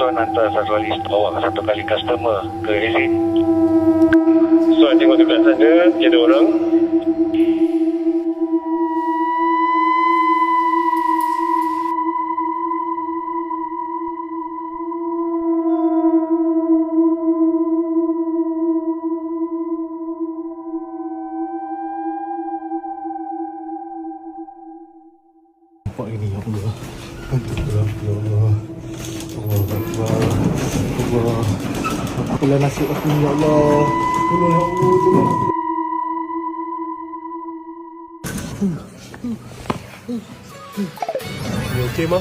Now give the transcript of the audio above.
tuan hantar satu kali awak satu kali customer ke exit. Tuan tengok sebelah sana, dia ada orang. Nampak ini, ya Allah. Alhamdulillah, ya Allah. Allah Akbar. Allah. Apalah nasib aku ni, ya Allah. Allah, ya Allah. You okay, Ma?